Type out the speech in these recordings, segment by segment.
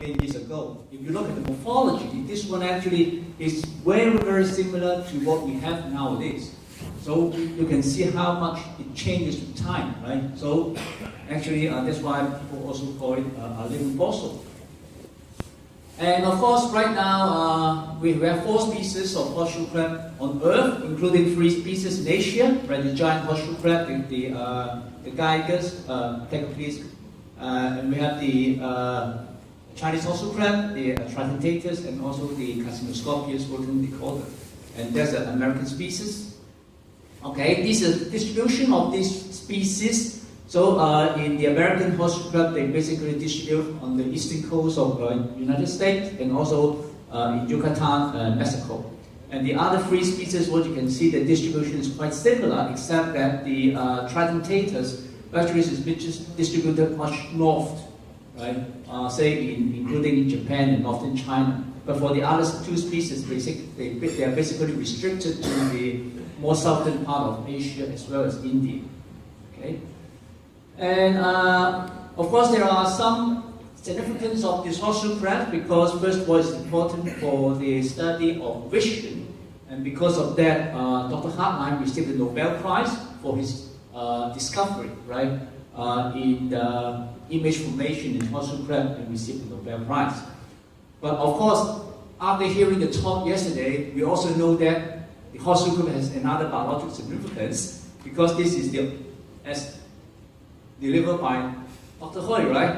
million years ago. If you look at the morphology, this one actually is very, very similar to what we have nowadays. So you can see how much it changes with time, right? So actually, that's why people also call it a living fossil. And of course, right now, we have 4 species of horseshoe crab on Earth, including 3 species in Asia, right? The giant horseshoe crab, the Gyges, take a please. And we have the Chinese horseshoe crab, the Tridentatus, and also the Cassimoscopius rodendicoda. And there's an American species. Okay, this is the distribution of these species. So in the American horseshoe crab, they basically distribute on the eastern coast of United States and also in Yucatan, Mexico. And the other 3 species, what you can see, the distribution is quite similar, except that the Tridentatus actually is distributed much north, right? Say including in Japan and northern China. But for the other 2 species, they are basically restricted to the more southern part of Asia as well as India. Okay. And of course, there are some significance of this horseshoe crab because first of all, it's important for the study of vision, and because of that, Dr. Hartline received the Nobel Prize for his discovery, right? In the image formation in horseshoe crab, and received the Nobel Prize. But of course, after hearing the talk yesterday, we also know that the horseshoe crab has another biological significance because this is as delivered by Dr. Hui, right?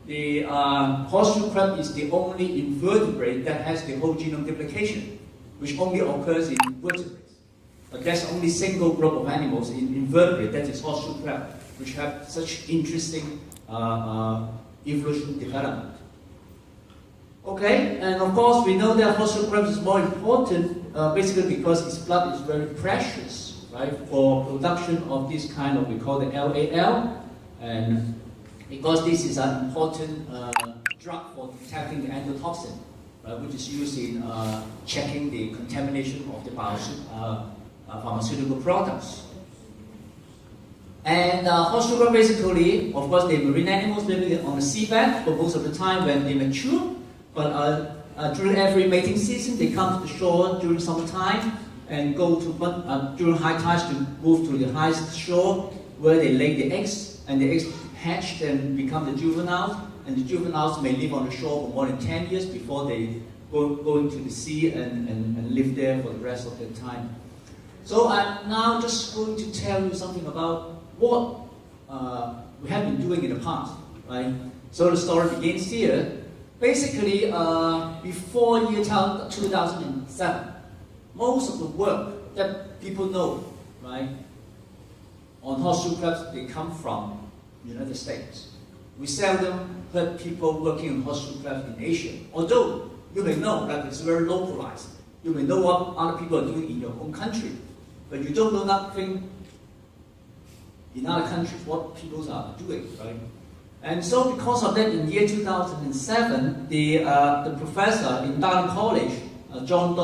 The horseshoe crab is the only invertebrate that has the whole genome duplication, which only occurs in vertebrates. But there's only single group of animals in invertebrate, that is horseshoe crab, which have such interesting evolution development. Okay, and of course we know that horseshoe crab is more important basically because its blood is very precious, right? For production of this kind of, we call it LAL, and because this is an important drug for detecting the endotoxin, right, which is used in checking the contamination of the pharmaceutical products. And horseshoe crab basically, of course, they're marine animals living on the seabed for most of the time when they mature, but during every mating season, they come to the shore during summertime and go to, during high tides, to move to the highest shore where they lay the eggs, and the eggs hatch and become the juveniles, and the juveniles may live on the shore for more than 10 years before they go into the sea and live there for the rest of their time. So I'm now just going to tell you something about what we have been doing in the past, right? So the story begins here. Basically, before year 2007, most of the work that people know, right, on horseshoe crabs, they come from the United States. We seldom heard people working on horseshoe crabs in Asia, although you may know that it's very localized. You may know what other people are doing in your own country, but you don't know nothing in other countries what people are doing, right? And so because of that, in year 2007, the professor in Darling College, John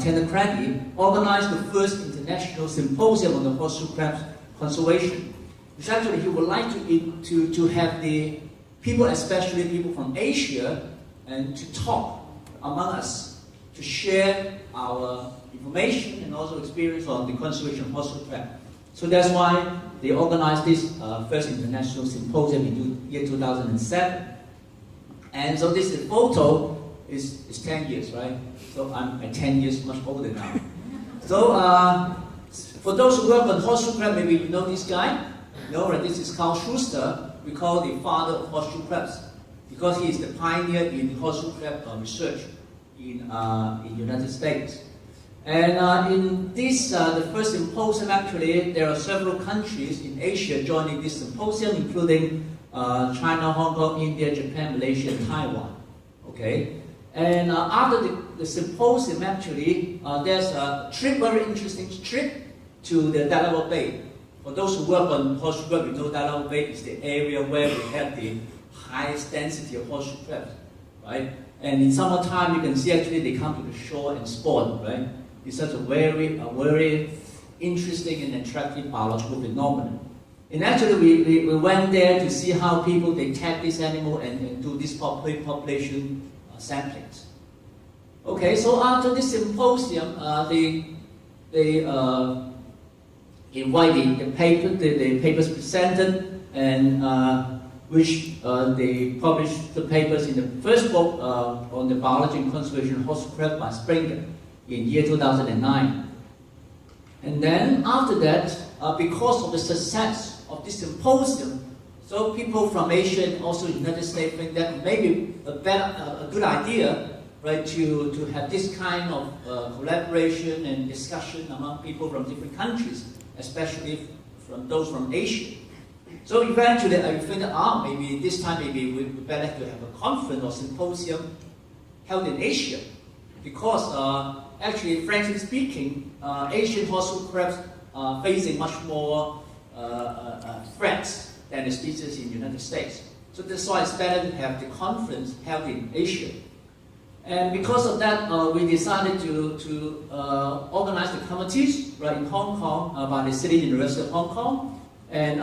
Tanacredi, organized the first international symposium on the horseshoe crabs conservation. Which actually he would like to have the people, especially people from Asia, and to talk among us, to share our information and also experience on the conservation of horseshoe crab. So that's why they organized this first international symposium in year 2007. And so this photo is 10 years, right? So I'm 10 years much older now. So for those who work on horseshoe crab, maybe you know this guy. You know, right? This is Carl Schuster. We call the father of horseshoe crabs because he is the pioneer in horseshoe crab research in the United States. And in this, the first symposium, actually, there are several countries in Asia joining this symposium, including China, Hong Kong, India, Japan, Malaysia, and Taiwan. Okay, and after the symposium, actually, there's a trip, very interesting trip to the Delaware Bay. For those who work on horseshoe crab, you know Delaware Bay is the area where we have the highest density of horseshoe crabs, right? And in summertime, you can see actually they come to the shore and spawn, right? It's such a very interesting and attractive biological phenomenon. And actually, we went there to see how people they tag this animal and do this population samplings. Okay, so after this symposium, they invited the papers presented, and which they published the papers in the first book on the biology and conservation of horseshoe crab by Springer in year 2009. And then after that, because of the success of this symposium, so people from Asia and also United States think that maybe a good idea, right, to have this kind of collaboration and discussion among people from different countries, especially from those from Asia. So eventually I think that maybe this time maybe we better to have a conference or symposium held in Asia, because actually, frankly speaking, Asian horseshoe crabs are facing much more threats than the species in the United States. So that's why it's better to have the conference held in Asia. And because of that, we decided to organize the committees right in Hong Kong by the City University of Hong Kong. And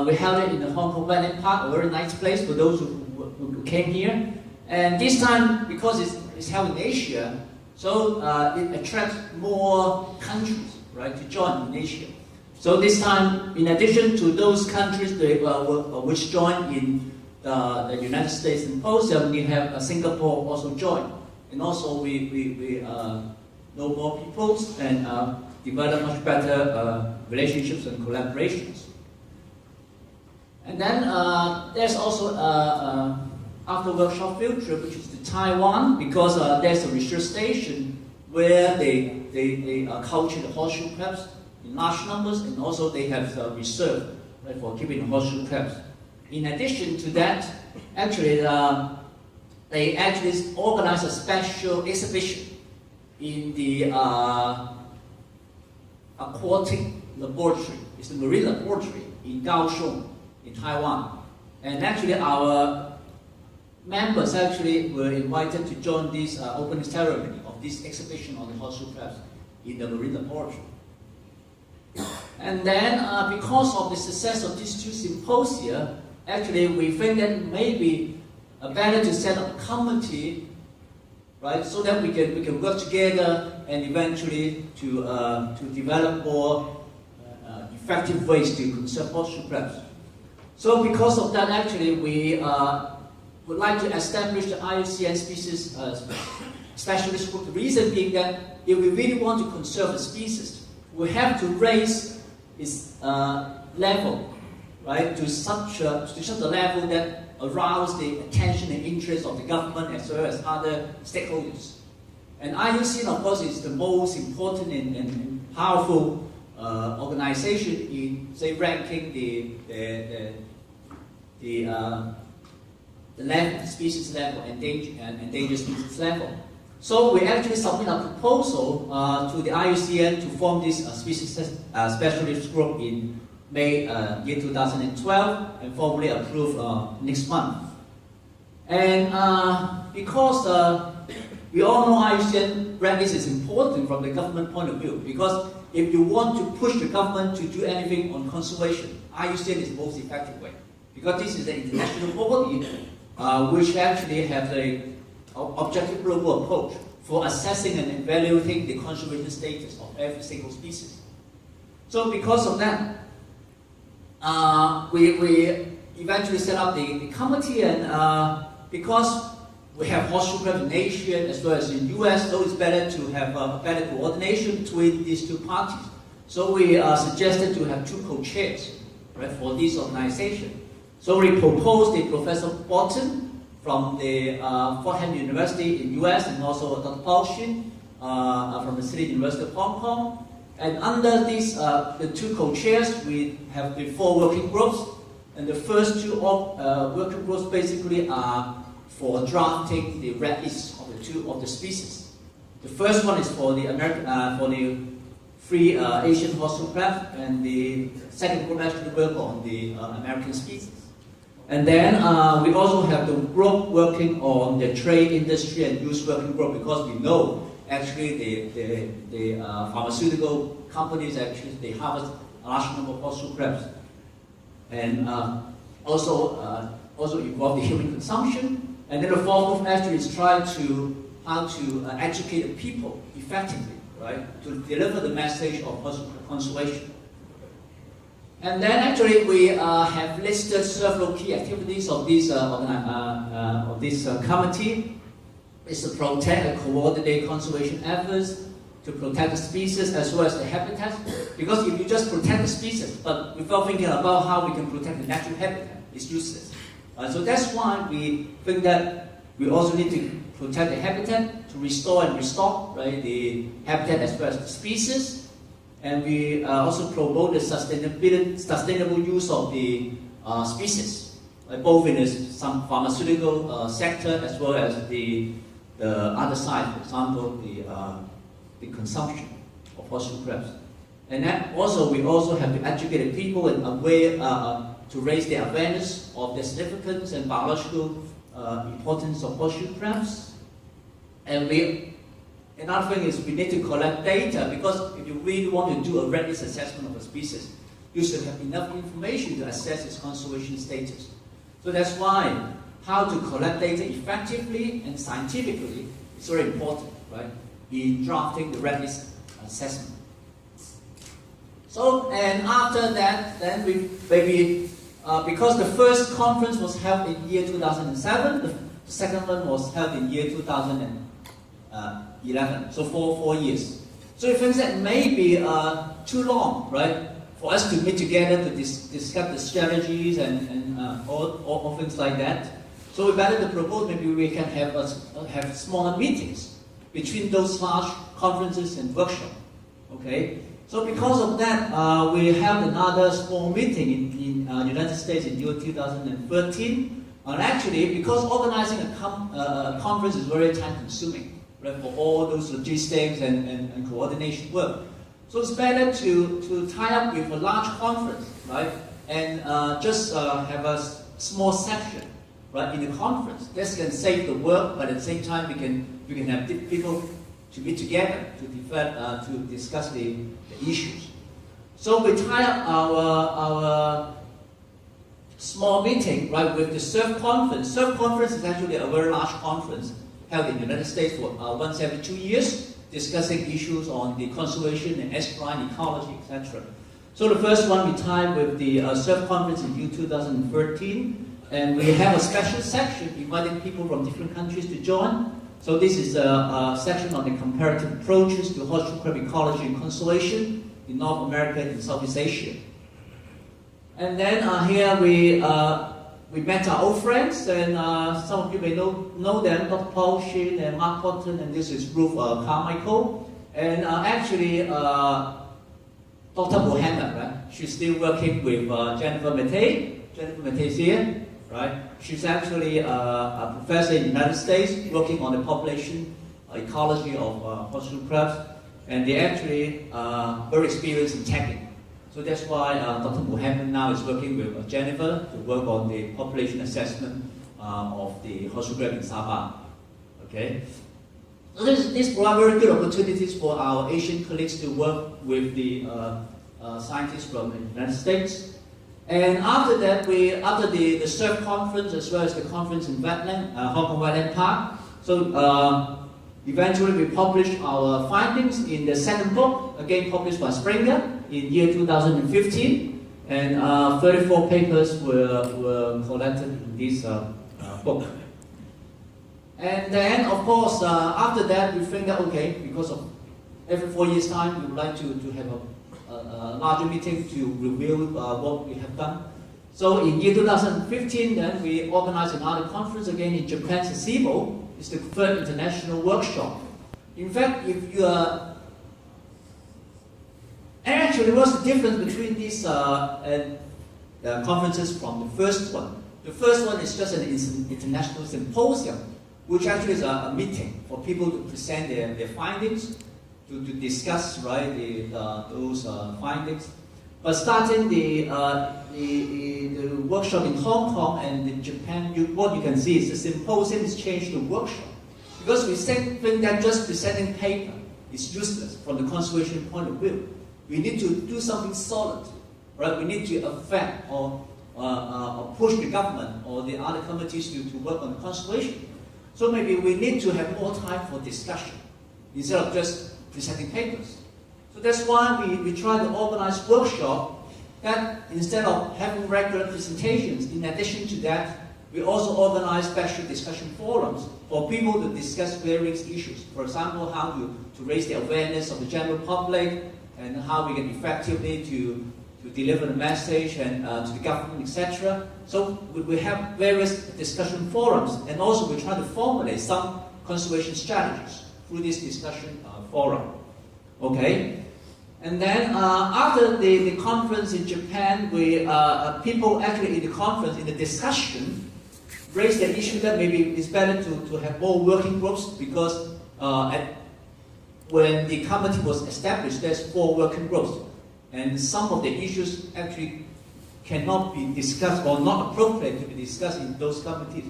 we held it in the Hong Kong Valley Park, a very nice place for those who came here. And this time, because it's held in Asia, so it attracts more countries, right, to join in Asia. So this time, in addition to those countries which joined in the United States Symposium, we have Singapore also joined. And also we know more peoples and develop much better relationships and collaborations. And then there's also after workshop field trip, which is to Taiwan, because there's a research station where they culture the horseshoe crabs in large numbers, and also they have reserve, right, for keeping the horseshoe crabs. In addition to that, actually they actually organized a special exhibition in the aquatic laboratory. It's the marine laboratory in Kaohsiung, in Taiwan. And actually our members actually were invited to join this opening ceremony of this exhibition on the horseshoe crabs in the marine laboratory. And then because of the success of these two symposia, actually we think that maybe better to set up a committee, right, so that we can work together and eventually to develop more effective ways to conserve horseshoe crabs. So because of that, actually we would like to establish the IUCN species specialist group. The reason being that if we really want to conserve a species, we have to raise its level, right, to such a level that arouse the attention and interest of the government as well as other stakeholders. And IUCN, of course, is the most important and powerful organization in, say, ranking the level, species level, endangered species level. So we actually submit a proposal to the IUCN to form this species specialist group in May year 2012 and formally approved next month. And because we all know IUCN ranking is important from the government point of view, because if you want to push the government to do anything on conservation, IUCN is the most effective way. Because this is an international body which actually have the objective global approach for assessing and evaluating the conservation status of every single species. So because of that, we eventually set up the committee, and because we have horseshoe crabs in Asia as well as in the US, so it's better to have better coordination between these two parties. So we suggested to have two co-chairs, right, for this organization. So we proposed the Professor Bolton from the Fordham University in US, and also Dr. Paul Shin from the City University of Hong Kong. And under these, the two co-chairs, we have the 4 working groups. And the first 2 working groups basically are for drafting the red list of the 2 of the species. The first one is for the free Asian horseshoe crab, and the second group actually work on the American species. And then we also have the group working on the trade industry and use working group, because we know actually the pharmaceutical companies actually they harvest a large number of horseshoe crabs. and also involve the human consumption. And then the fourth actually is try to how to educate the people effectively, right, to deliver the message of conservation. And then actually we have listed several key activities of this committee. It's to protect and coordinate conservation efforts, to protect the species as well as the habitat. Because if you just protect the species, but without thinking about how we can protect the natural habitat, it's useless. So that's why we think that we also need to protect the habitat, to restore and restock, right, the habitat as well as the species. And we also promote the sustainable use of the species, both in some pharmaceutical sector as well as the other side, for example, the consumption of horseshoe crabs. And that also, we also have to educate the people and aware, to raise their awareness of the significance and biological importance of horseshoe crabs. And another thing is we need to collect data, because if you really want to do a readiness assessment of a species, you should have enough information to assess its conservation status. So that's why how to collect data effectively and scientifically is very important, right, in drafting the readiness assessment. So, and after that, then we maybe, because the first conference was held in year 2007, the second one was held in year 2011, so for 4 years. So it thinks that may be too long, right, for us to meet together to discuss the strategies and all things like that. So we better to propose maybe we can have smaller meetings between those large conferences and workshops. Okay. So because of that, we held another small meeting in United States in year 2013. And actually, because organizing a conference is very time-consuming, right, for all those logistics and coordination work. So it's better to tie up with a large conference, right, and just have a small section, right, in the conference. This can save the work, but at the same time we can have people to meet together to discuss the issues. So we tie up our small meeting, right, with the SURF conference. SURF conference is actually a very large conference held in the United States for once every 2 years, discussing issues on the conservation and estuarine ecology, etc. So the first one we tied with the SURF conference in 2013, and we have a special section inviting people from different countries to join. So this is a section on the comparative approaches to horseshoe crab ecology and conservation in North America and Southeast Asia. And then here we met our old friends, and some of you may know them, Dr. Paul Shin and Mark Cotton, and this is Ruth Carmichael. And actually, Dr. Mohammed, right? She's still working with Jennifer Mattei. Jennifer Mattei is here, right? She's actually a professor in the United States working on the population ecology of horseshoe crabs, and they actually very experienced in tagging. So that's why Dr. Mohammed now is working with Jennifer to work on the population assessment of the horseshoe crab in Sabah. Okay. So this provides very good opportunities for our Asian colleagues to work with the scientists from the United States. And after that, after the SURF conference as well as the conference in Hong Kong Wetland Park, so eventually we published our findings in the second book, again published by Springer in year 2015, and 34 papers were collected in this book. And then, of course, after that, we think that, okay, because of every 4 years' time, we would like to have a larger meeting to review what we have done. So in year 2015, then we organized another conference again in Japan, Sasebo. It's the third international workshop. In fact, if you are... Actually, what's the difference between these conferences from the first one? The first one is just an international symposium, which actually is a meeting for people to present their findings, to discuss, right, those findings. But starting the workshop in Hong Kong and in Japan, what you can see is the symposium is changed to workshop. Because we think that just presenting paper is useless from the conservation point of view. We need to do something solid, right? We need to affect or push the government or the other committees to work on conservation. So maybe we need to have more time for discussion instead of just presenting papers. So that's why we try to organize workshops that instead of having regular presentations, in addition to that, we also organize special discussion forums for people to discuss various issues. For example, how to raise the awareness of the general public and how we can effectively to deliver the message and to the government, etc. So we have various discussion forums, and also we try to formulate some conservation strategies through this discussion forum. Okay, and then after the conference in Japan, people actually in the conference, in the discussion, raised the issue that maybe it's better to have more working groups because when the committee was established, there's 4 working groups. And some of the issues actually cannot be discussed or not appropriate to be discussed in those committees.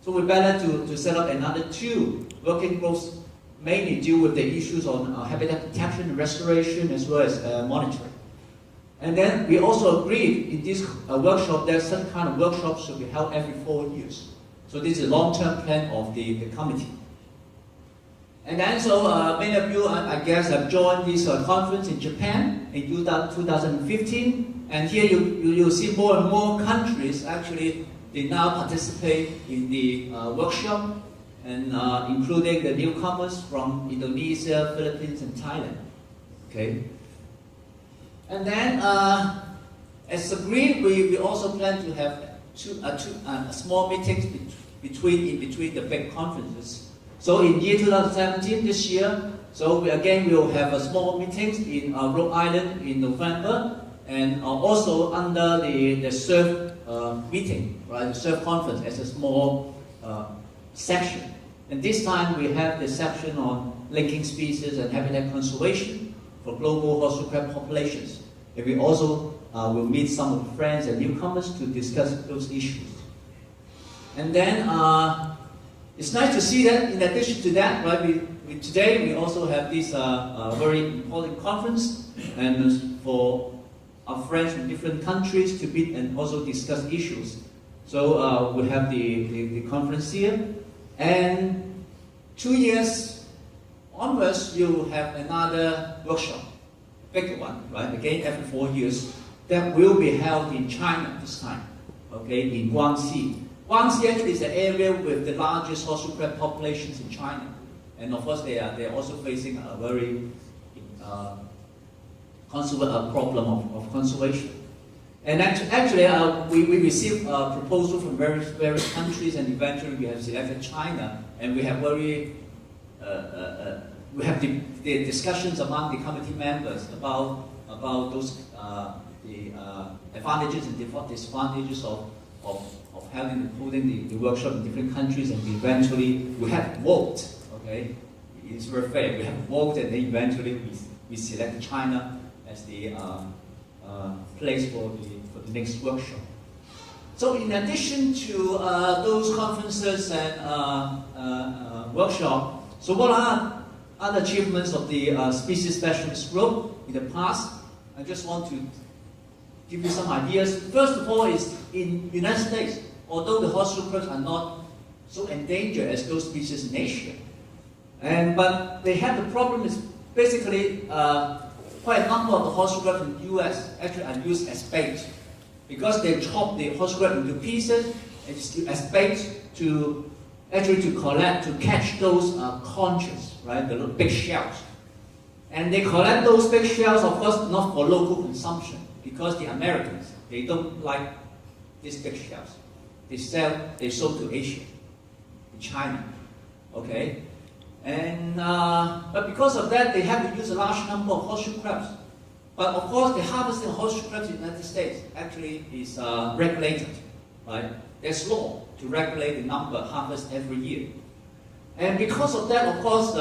So we're better to set up another 2 working groups, mainly deal with the issues on habitat protection and restoration as well as monitoring. And then we also agreed in this workshop that some kind of workshops should be held every 4 years. So this is a long-term plan of the committee. And then, so many of you, I guess, have joined this conference in Japan in 2015. And here you'll see more and more countries actually, they now participate in the workshop, and including the newcomers from Indonesia, Philippines, and Thailand. Okay. And then, as agreed, we also plan to have small meetings in between the big conferences. So in year 2017, this year, so we will have a small meetings in Rhode Island in November, and also under the SURF meeting, right? The SURF conference as a small section. And this time we have the section on linking species and habitat conservation for global horseshoe crab populations. And we also will meet some of the friends and newcomers to discuss those issues. And then it's nice to see that in addition to that, right, today we also have this very important conference and for our friends from different countries to meet and also discuss issues. So we have the conference here, and 2 years onwards you will have another workshop, bigger one, right? Again, every 4 years, that will be held in China this time, okay, in Guangxi. Guangxi actually is the area with the largest horseshoe crab populations in China, and of course they are also facing a very problem of conservation. And actually, we received a proposal from various countries, and eventually we have selected China, and we have the discussions among the committee members about those the advantages and disadvantages of holding the workshop in different countries, and eventually we have voted. Okay, it's very fair. We have voted, and then eventually we select China as the place for the next workshop. So in addition to those conferences and workshop, so what are other achievements of the species specialist group in the past? I just want to give you some ideas. First of all, is in the United States, although the horseshoe crabs are not so endangered as those species in Asia, but they have the problem is basically quite a number of the horseshoe crabs in the US actually are used as bait, because they chop the horseshoe crab into pieces as bait to catch those conchs, right, the big shells. And they collect those big shells, of course, not for local consumption, because the Americans, they don't like these big shells. They sold to Asia, in China, okay? And but because of that, they have to use a large number of horseshoe crabs. But of course, the harvesting of horseshoe crabs in the United States actually is regulated, right? There's law to regulate the number harvested every year. And because of that, of course,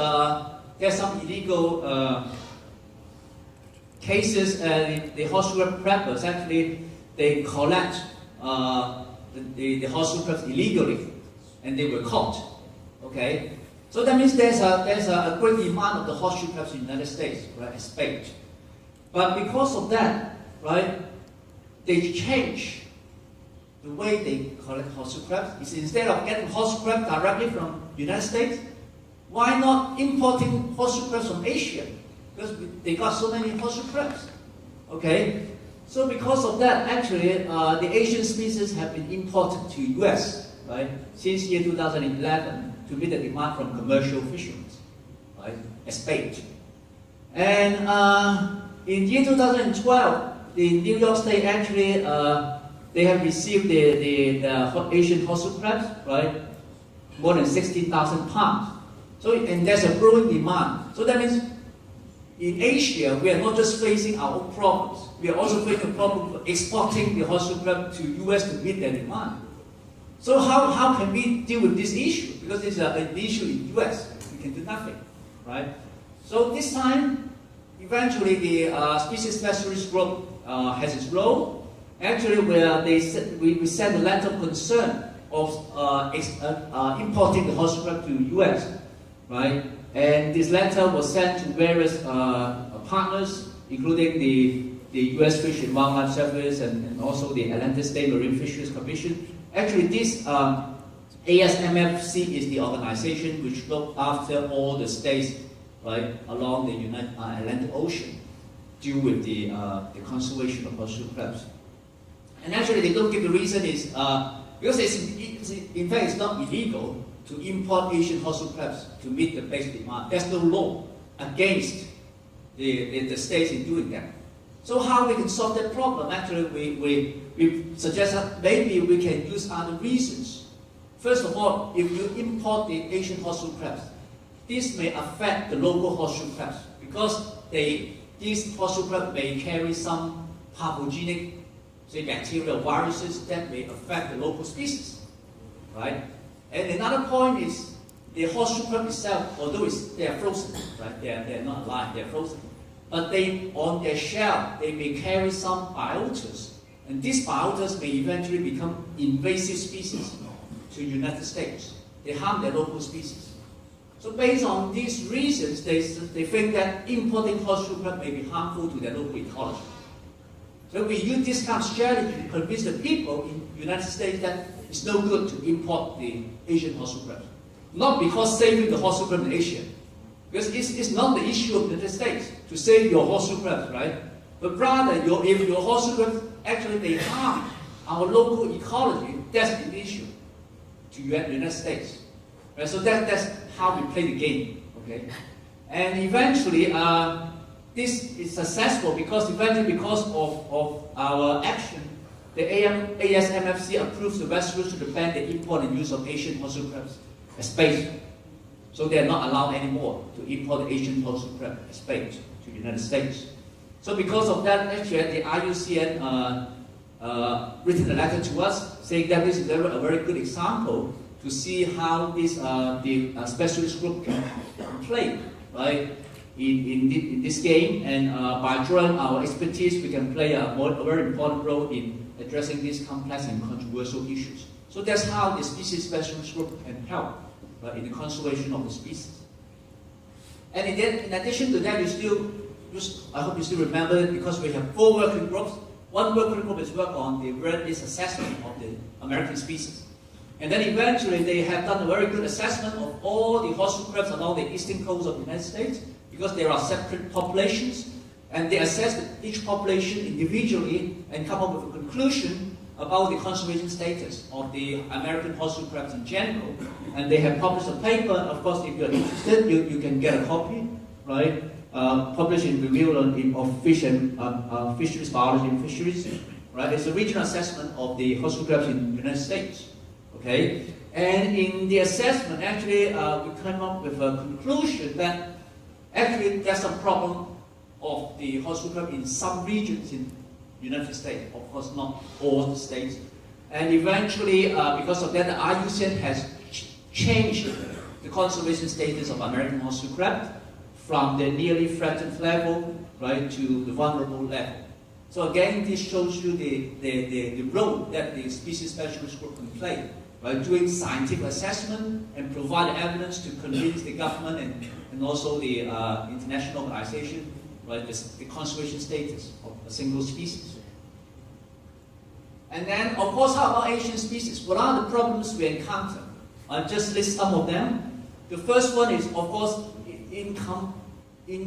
there's some illegal cases. The horseshoe crab preppers actually, they collect the horseshoe crabs illegally, and they were caught. Okay, so that means there's a great demand of the horseshoe crabs in the United States, right, as bait. But because of that, right, they change the way they collect horseshoe crabs is instead of getting horseshoe crabs directly from the United States, why not importing horseshoe crabs from Asia? Because they got so many horseshoe crabs. Okay? So because of that, actually, the Asian species have been imported to US, right, since year 2011 to meet the demand from commercial fishermen, right, as bait. And in year 2012, the New York State actually, they have received the Asian horseshoe crabs, right, more than 16,000 pounds. So, and there's a growing demand. So that means in Asia, we are not just facing our own problems. We are also facing the problem of exporting the horseshoe crab to US to meet their demand. So how can we deal with this issue? Because it's an issue in US. We can do nothing, right? So this time, eventually the species specialist group has its role. Actually, where we sent a letter of concern of importing the horseshoe crab to US, right? And this letter was sent to various partners, including the U.S. Fish and Wildlife Service and also the Atlantic State Marine Fisheries Commission. Actually, this ASMFC is the organization which looks after all the states, right, along the Atlantic Ocean, deal with the conservation of horseshoe crabs. And actually, they don't give the reason is because in fact it's not illegal to import Asian horseshoe crabs to meet the base demand. There's no law against the states in doing that. So how we can solve that problem? Actually, we suggest that maybe we can use other reasons. First of all, if you import the Asian horseshoe crabs, this may affect the local horseshoe crabs because these horseshoe crabs may carry some pathogenic, say, bacterial viruses that may affect the local species, right? And another point is the horseshoe crab itself, although they are frozen, right? They are not alive, they are frozen. But on their shell, they may carry some biotas. And these biotas may eventually become invasive species to the United States. They harm their local species. So based on these reasons, they think that importing horseshoe crab may be harmful to their local ecology. So we use this kind of strategy to convince the people in the United States that it's no good to import the Asian horseshoe crab. Not because saving the horseshoe crab in Asia. Because it's not the issue of the United States to save your horseshoe crabs, right? But rather, if your horseshoe crabs actually they harm our local ecology, that's the issue to the United States. Right? So that's how we play the game, okay? And eventually, this is successful because of our action, the ASMFC approves the resolution to ban the import and use of Asian horseshoe crabs as bait. So they are not allowed anymore to import Asian horseshoe crab as bait to the United States. So because of that, actually, the IUCN written a letter to us saying that this is a very good example to see how this the specialist group can play, right, in this game, and by drawing our expertise, we can play a very important role in addressing these complex and controversial issues. So that's how the species specialist group can help in the conservation of the species. And in addition to that, I hope you still remember it because we have 4 working groups. One working group is work on the risk assessment of the American species. And then eventually they have done a very good assessment of all the horseshoe crabs along the eastern coast of the United States because there are separate populations, and they assess each population individually and come up with a conclusion about the conservation status of the American horseshoe crabs in general. And they have published a paper. Of course, if you're interested, you can get a copy, right? Published in Review of Fish and Fisheries, Biology and Fisheries, right? It's a regional assessment of the horseshoe crabs in the United States, okay? And in the assessment, actually, we came up with a conclusion that actually there's a problem of the horseshoe crab in some regions in the United States, of course not all the states. And eventually, because of that, the IUCN has changed the conservation status of American horseshoe crab from the nearly threatened level, right, to the vulnerable level. So again, this shows you the role that the species specialist group can play, right, doing scientific assessment and provide evidence to convince the government and also the international organization, right, the conservation status of a single species. And then, of course, how about Asian species? What are the problems we encounter? I'll just list some of them. The first one is, of course, in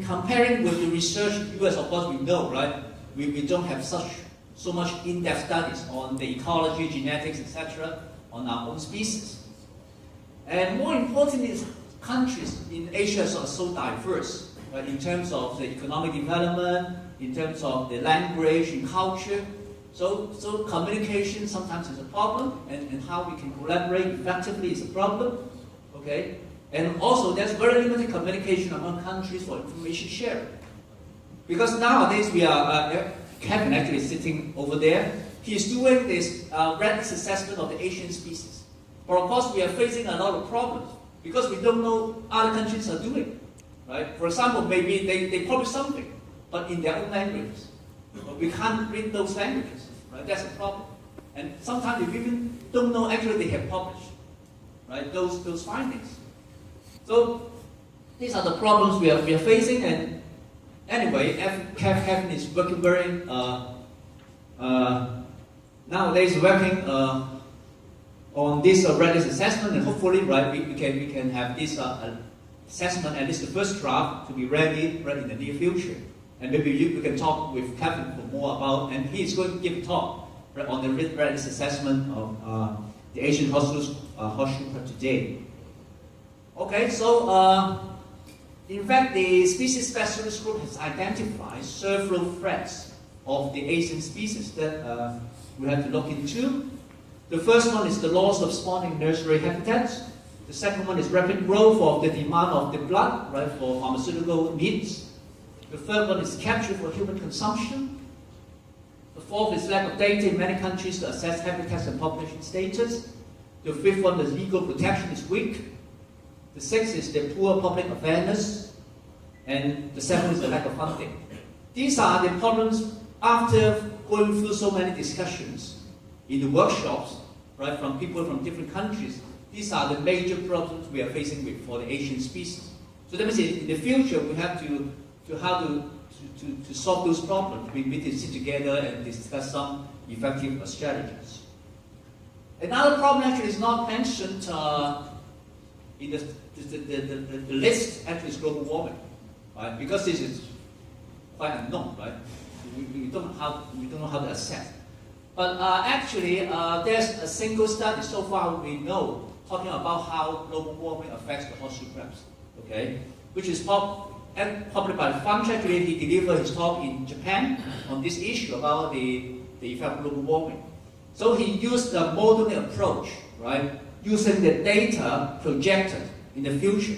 comparing with the research in the US, of course, we know, right? We don't have so much in-depth studies on the ecology, genetics, etc., on our own species. And more importantly, is countries in Asia are so diverse, right? In terms of the economic development, in terms of the language and culture. So communication sometimes is a problem, and how we can collaborate effectively is a problem, okay? And also there's very limited communication among countries for information sharing. Because nowadays we are, Kevin actually is sitting over there, he's doing this readiness assessment of the Asian species. But of course we are facing a lot of problems, because we don't know other countries are doing, right? For example, maybe they publish something, but in their own languages. But we can't read those languages, right? That's a problem. And sometimes we even don't know actually they have published, right? Those findings. So these are the problems we are facing. And anyway, Kevin is working very nowadays working on this readiness assessment, and hopefully, right, we can have this assessment, at least the first draft, to be ready in the near future. And maybe we can talk with Kevin for more about, and he is going to give a talk on the readiness assessment of the Asian horseshoe crab today. Okay, so in fact, the species specialist group has identified several threats of the Asian species that we have to look into. The first one is the loss of spawning nursery habitats. The second one is rapid growth of the demand of the blood, right, for pharmaceutical needs. The third one is capture for human consumption. The fourth is lack of data in many countries to assess habitats and population status. The fifth one is legal protection is weak. The sixth is the poor public awareness. And the seventh is the lack of funding. These are the problems after going through so many discussions in the workshops, right, from people from different countries. These are the major problems we are facing with for the Asian species. So that means in the future we have to solve those problems. We need to sit together and discuss some effective strategies. Another problem actually is not mentioned in the list, actually is global warming, right? Because this is quite unknown, right? We don't know how to assess. But actually, there's a single study so far we know talking about how global warming affects the horseshoe crabs, okay? Which is published by Funk. Actually, he delivered his talk in Japan on this issue about the effect of global warming. So he used the modeling approach, right? Using the data projected in the future,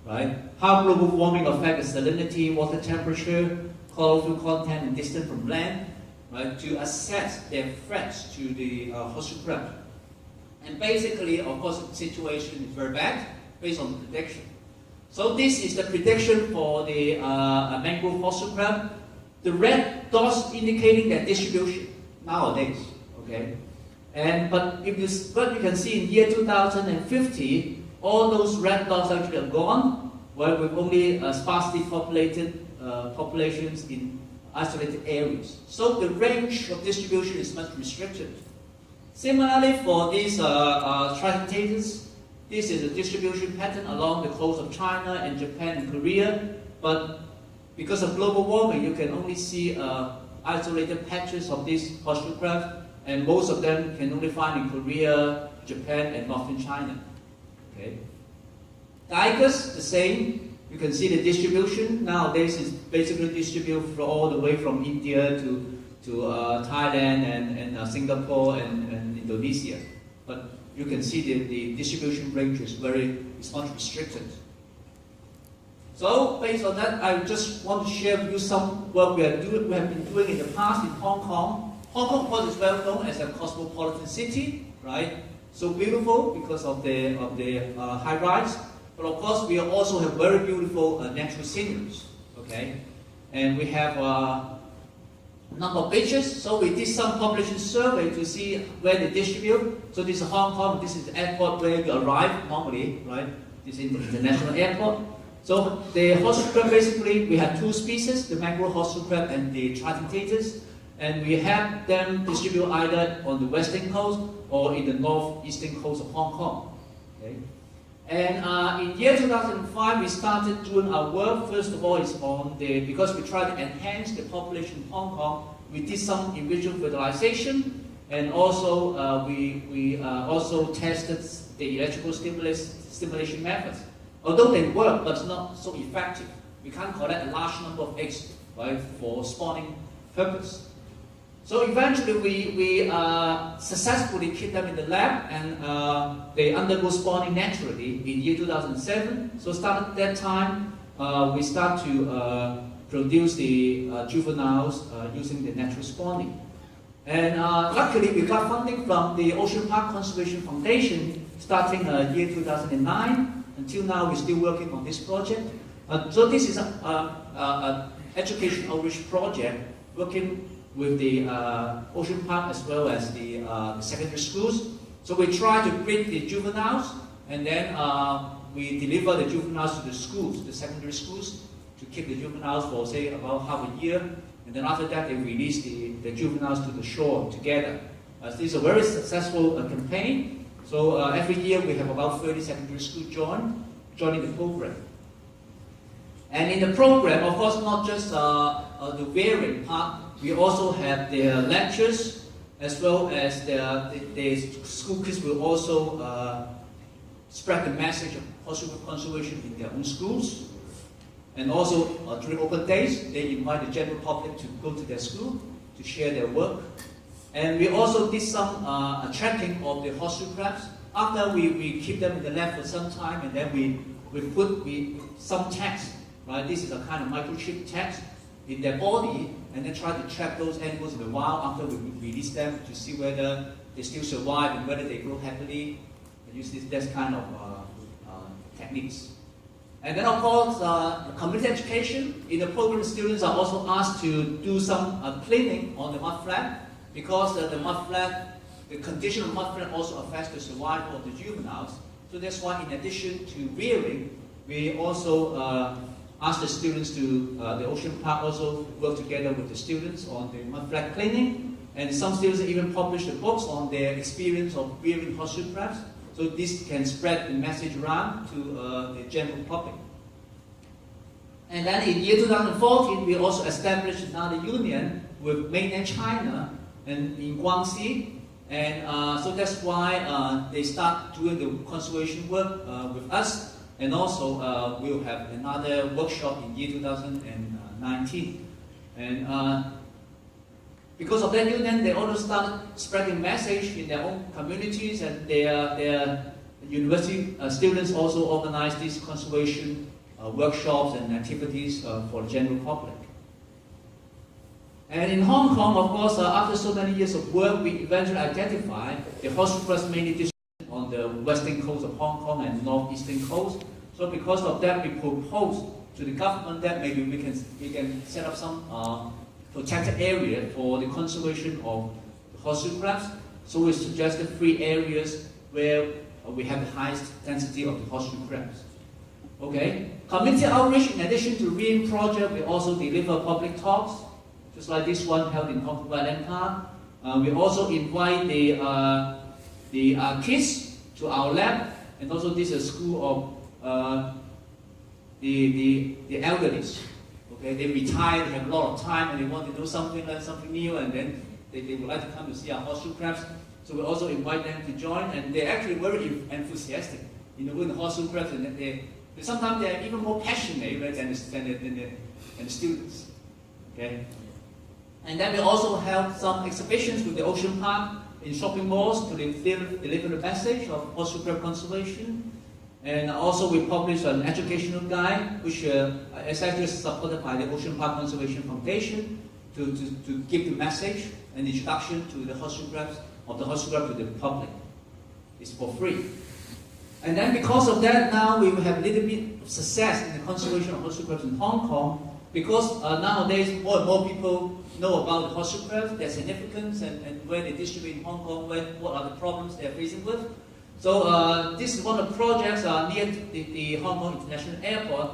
right? How global warming affects the salinity, water temperature, chlorophyll content, and distance from land, right? To assess their threats to the horseshoe crab. And basically, of course, the situation is very bad based on the prediction. So this is the prediction for the mangrove horseshoe crab. The red dots indicating their distribution nowadays, okay? But you can see in year 2050, all those red dots actually are gone, where with only sparsely populated populations in isolated areas. So the range of distribution is much restricted. Similarly, for these tritontators, this is a distribution pattern along the coast of China and Japan and Korea, but because of global warming, you can only see isolated patches of these horseshoe crabs, and most of them can only find in Korea, Japan, and northern China. Okay. Tigers, the same. You can see the distribution. Nowadays, it's basically distributed all the way from India to Thailand and Singapore and Indonesia. But you can see the distribution range is much restricted. So based on that, I just want to share with you some work we have been doing in the past in Hong Kong. Hong Kong, of course, is well known as a cosmopolitan city, right? So beautiful because of the high rise. But of course, we also have very beautiful natural sceneries, okay? And we have a number of beaches. So we did some population survey to see where they distribute. So this is Hong Kong. This is the airport where you arrive normally, right? This is the international airport. So the horseshoe crab, basically, we have two species, the mangrove horseshoe crab and the tritontators. and we have them distributed either on the western coast or in the northeastern coast of Hong Kong. Okay? And in year 2005, we started doing our work. First of all, is on because we try to enhance the population of Hong Kong, we did some individual fertilization, and also we also tested the electrical stimulation methods. Although they work, but it's not so effective. We can't collect a large number of eggs, right, for spawning purpose. So eventually we successfully keep them in the lab, and they undergo spawning naturally in year 2007. So started that time, we start to produce the juveniles using the natural spawning. And luckily we got funding from the Ocean Park Conservation Foundation starting year 2009. Until now, we're still working on this project. So this is an education outreach project working with the Ocean Park as well as the secondary schools. So we try to breed the juveniles, and then we deliver the juveniles to the schools, the secondary schools, to keep the juveniles for, say, about half a year. And then after that, they release the juveniles to the shore together. This is a very successful campaign. So every year we have about 30 secondary schools joining the program. And in the program, of course, not just the rearing part, we also have their lectures, as well as the school kids will also spread the message of horseshoe conservation in their own schools. And also during open days, they invite the general public to go to their school to share their work. And we also did some tracking of the horseshoe crabs. After we keep them in the lab for some time, and then we put some tags, right? This is a kind of microchip tags in their body, and then try to track those animals in the wild after we release them to see whether they still survive and whether they grow happily. We use this kind of techniques. And then of course, community education. In the program, students are also asked to do some cleaning on the mud flat, because the mud flat, the condition of mud flat also affects the survival of the juveniles. So that's why, in addition to rearing, we also ask the students to, the Ocean Park also work together with the students on the mud flat cleaning. And some students even publish the books on their experience of rearing horseshoe crabs. So this can spread the message around to the general public. And then in year 2014, we also established another union with mainland China and in Guangxi. And so that's why they start doing the conservation work with us. And also we'll have another workshop in year 2019. And because of that union, they also started spreading message in their own communities, and their university students also organize these conservation workshops and activities for the general public. And in Hong Kong, of course, after so many years of work, we eventually identified the horseshoe crabs mainly distributed on the western coast of Hong Kong and northeastern coast. So because of that, we proposed to the government that maybe we can set up some protected area for the conservation of the horseshoe crabs. So we suggested 3 areas where we have the highest density of the horseshoe crabs. Okay, community outreach. In addition to rearing project, we also deliver public talks, just like this one held in Hong Kong Wetland Park. We also invite the kids to our lab, and also this is a school of the elderlies. Okay, they retire, they have a lot of time, and they want to do something, learn something new, and then they would like to come to see our horseshoe crabs. So we also invite them to join, and they're actually very enthusiastic in the horseshoe crabs, and sometimes they're even more passionate, right, than the students. Okay, and then we also held some exhibitions with the Ocean Park in shopping malls to deliver the message of horseshoe crab conservation. And also we published an educational guide, which is actually supported by the Ocean Park Conservation Foundation to give the message and introduction to the horseshoe crabs, of the horseshoe crab to the public. It's for free. And then because of that, now we have a little bit of success in the conservation of horseshoe crabs in Hong Kong, because nowadays more and more people know about the horseshoe crabs, their significance, and where they distribute in Hong Kong, what are the problems they're facing with. So this is one of the projects near the Hong Kong International Airport.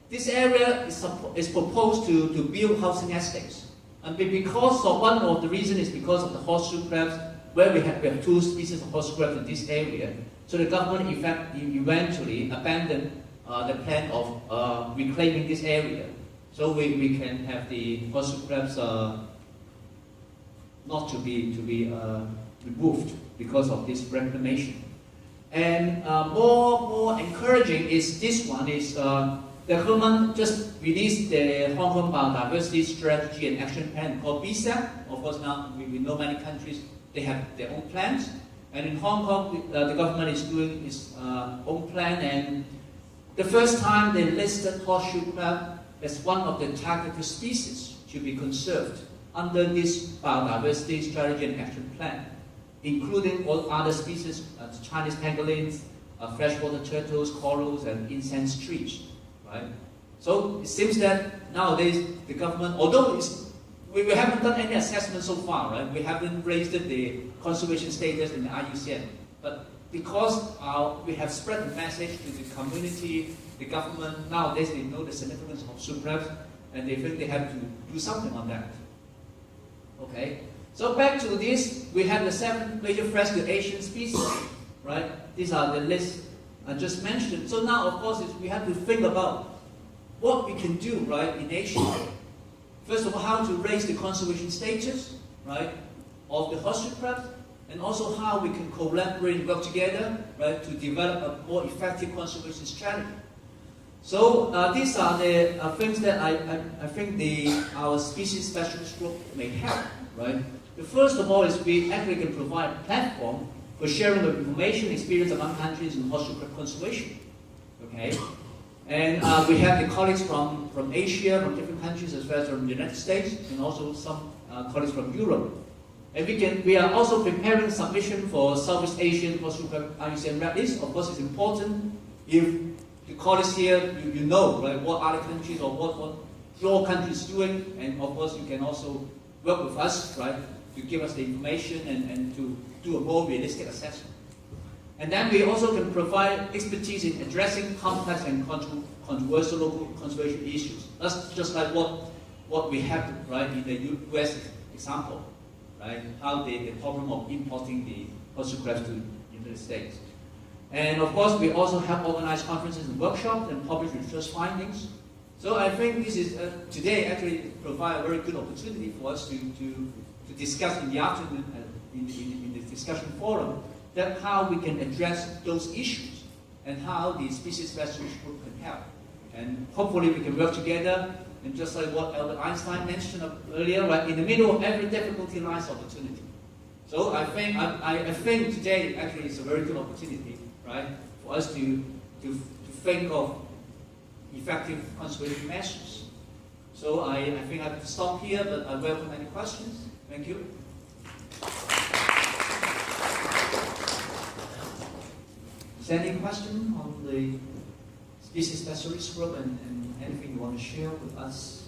This area is proposed to build housing estates And because of one of the reasons is because of the horseshoe crabs, where we have 2 species of horseshoe crabs in this area. So the government eventually abandoned the plan of reclaiming this area. So we can have the horseshoe crabs not to be removed because of this reclamation. And more encouraging is this one is the government just released the Hong Kong Biodiversity Strategy and Action Plan called BSAP. Of course, now we know many countries, they have their own plans. And in Hong Kong, the government is doing its own plan. And the first time they listed horseshoe crab as one of the targeted species to be conserved under this Biodiversity Strategy and Action Plan, including all other species, Chinese pangolins, freshwater turtles, corals, and incense trees. Right? So it seems that nowadays the government, although we haven't done any assessment so far, right? We haven't raised the conservation status in the IUCN, but because we have spread the message to the community, the government, nowadays they know the significance of horseshoe crabs, and they think they have to do something on that. Okay, so back to this, we have the 7 major freshwater Asian species, right? These are the lists I just mentioned. So now, of course, we have to think about what we can do, right, in Asia. First of all, how to raise the conservation status, right, of the horseshoe crabs, and also how we can collaborate and work together, right, to develop a more effective conservation strategy. So these are the things that I think our species specialist group may help, right? The first of all is we actually can provide a platform for sharing of information experience among countries in horseshoe crab conservation, okay? And we have the colleagues from Asia, from different countries, as well as from the United States, and also some colleagues from Europe. And we are also preparing submission for Southeast Asian horseshoe crab IUCN red list. Of course, it's important if the colleagues here, you know, right, what other countries or what your country is doing, and of course you can also work with us, right, to give us the information and to do a more realistic assessment. And then we also can provide expertise in addressing complex and controversial local conservation issues. That's just like what we have, right, in the US example, right? How the problem of importing the horseshoe crabs to the United States. And of course, we also help organize conferences and workshops and publish research findings. So I think this is today actually provide a very good opportunity for us to discuss in the afternoon in the discussion forum that how we can address those issues and how the species specialist group can help. And hopefully we can work together, and just like what Albert Einstein mentioned earlier, right, in the middle of every difficulty lies opportunity. So I think today actually is a very good opportunity, right, for us to think of effective conservation measures. So I think I have to stop here, but I welcome any questions. Thank you. Is there any question on the species specialist group and anything you want to share with us?